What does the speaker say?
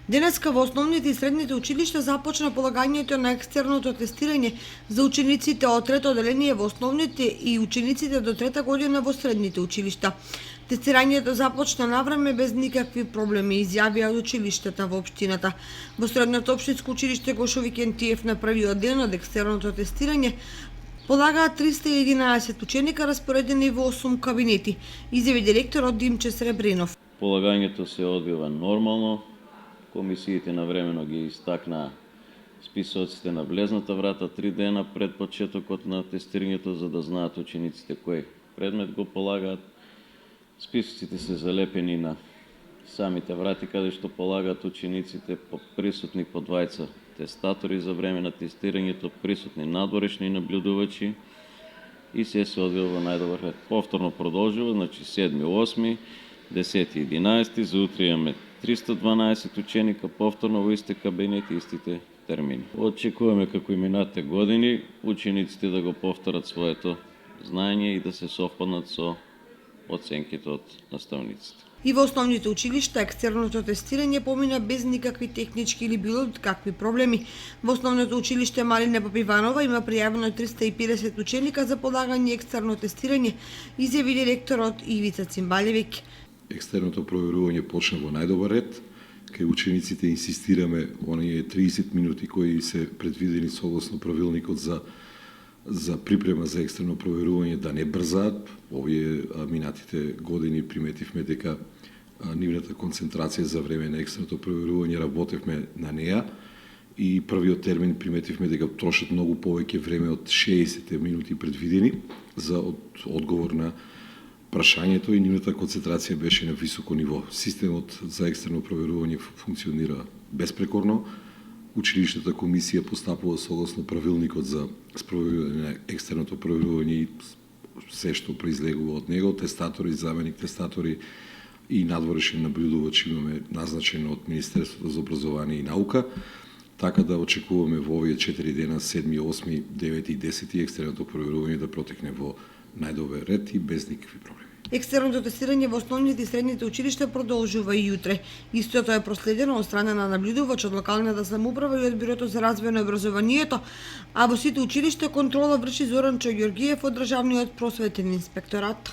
Денеска во основните и средните училишта започна полагањето на екстерното тестирање за учениците од трето одделение во основните и учениците до трета година во средните училишта. Тестирањето започна навреме без никакви проблеми, изјавија од училиштата во општината. Во средното општинско училиште Гошо Викентиев на првиот ден од екстерното тестирање полагаат 311 ученика распоредени во 8 кабинети, изјави директорот Димче Сребринов. Полагањето се одвива нормално. Комисиите навремено ги истакнаа списоците на влезната врата 3 дена пред почетокот на тестирањето, за да знаат учениците кој предмет го полагаат. Списоците се залепени на самите врати каде што полагаат учениците, присутни по двајца тестатори за време на тестирањето, присутни надворешни наблюдувачи и се одвива во најдобар ред. Повторно продолжува, значи 7, 8, 10 и 11, за утре имаме 312 ученика повторно во истите кабинети, истите термини. Очекуваме како и минатите години учениците да го повторат своето знаење и да се совпаднат со оценките од наставниците. И во основните училишта екстерното тестирање помина без никакви технички или било какви проблеми. Во основното училиште Малина Попиванова има пријавено 350 ученика за полагање екстерно тестирање, изјави директорот Ивица Цимбалевик. Екстерното проверување почна во најдобар ред. Кај учениците инсистираме оние 30 минути кои се предвидени согласно правилникот за припрема за екстерно проверување да не брзаат. Овие минатите години приметивме дека нивната концентрација за време на екстерното проверување работевме на неа и првиот термин приметивме дека трошат многу повеќе време од 60 минути предвидени за одговор на прашањето и нивната концентрација беше на високо ниво. Системот за екстерно проверување функционира безпрекорно. Училишната комисија постапува согласно правилникот за спроведување на екстерното проверување и се што произлегува од него, тестатори, заменик тестатори и надворешен наблюдувач имаме назначено од Министерството за образование и наука, така да очекуваме во овие 4 дена, 7, 8, 9 и 10 екстерното проверување да протекне во најдобар ред и без никакви проблеми. Екстерното тестирање во основните и средните училишта продолжува и јутре. Истото е проследено од страна на наблюдувач од локалната самоуправа и од Бирото за развој на образованието, а во сите училишта контрола врши Зоранчо Ѓоргиев од Државниот просветен инспекторат.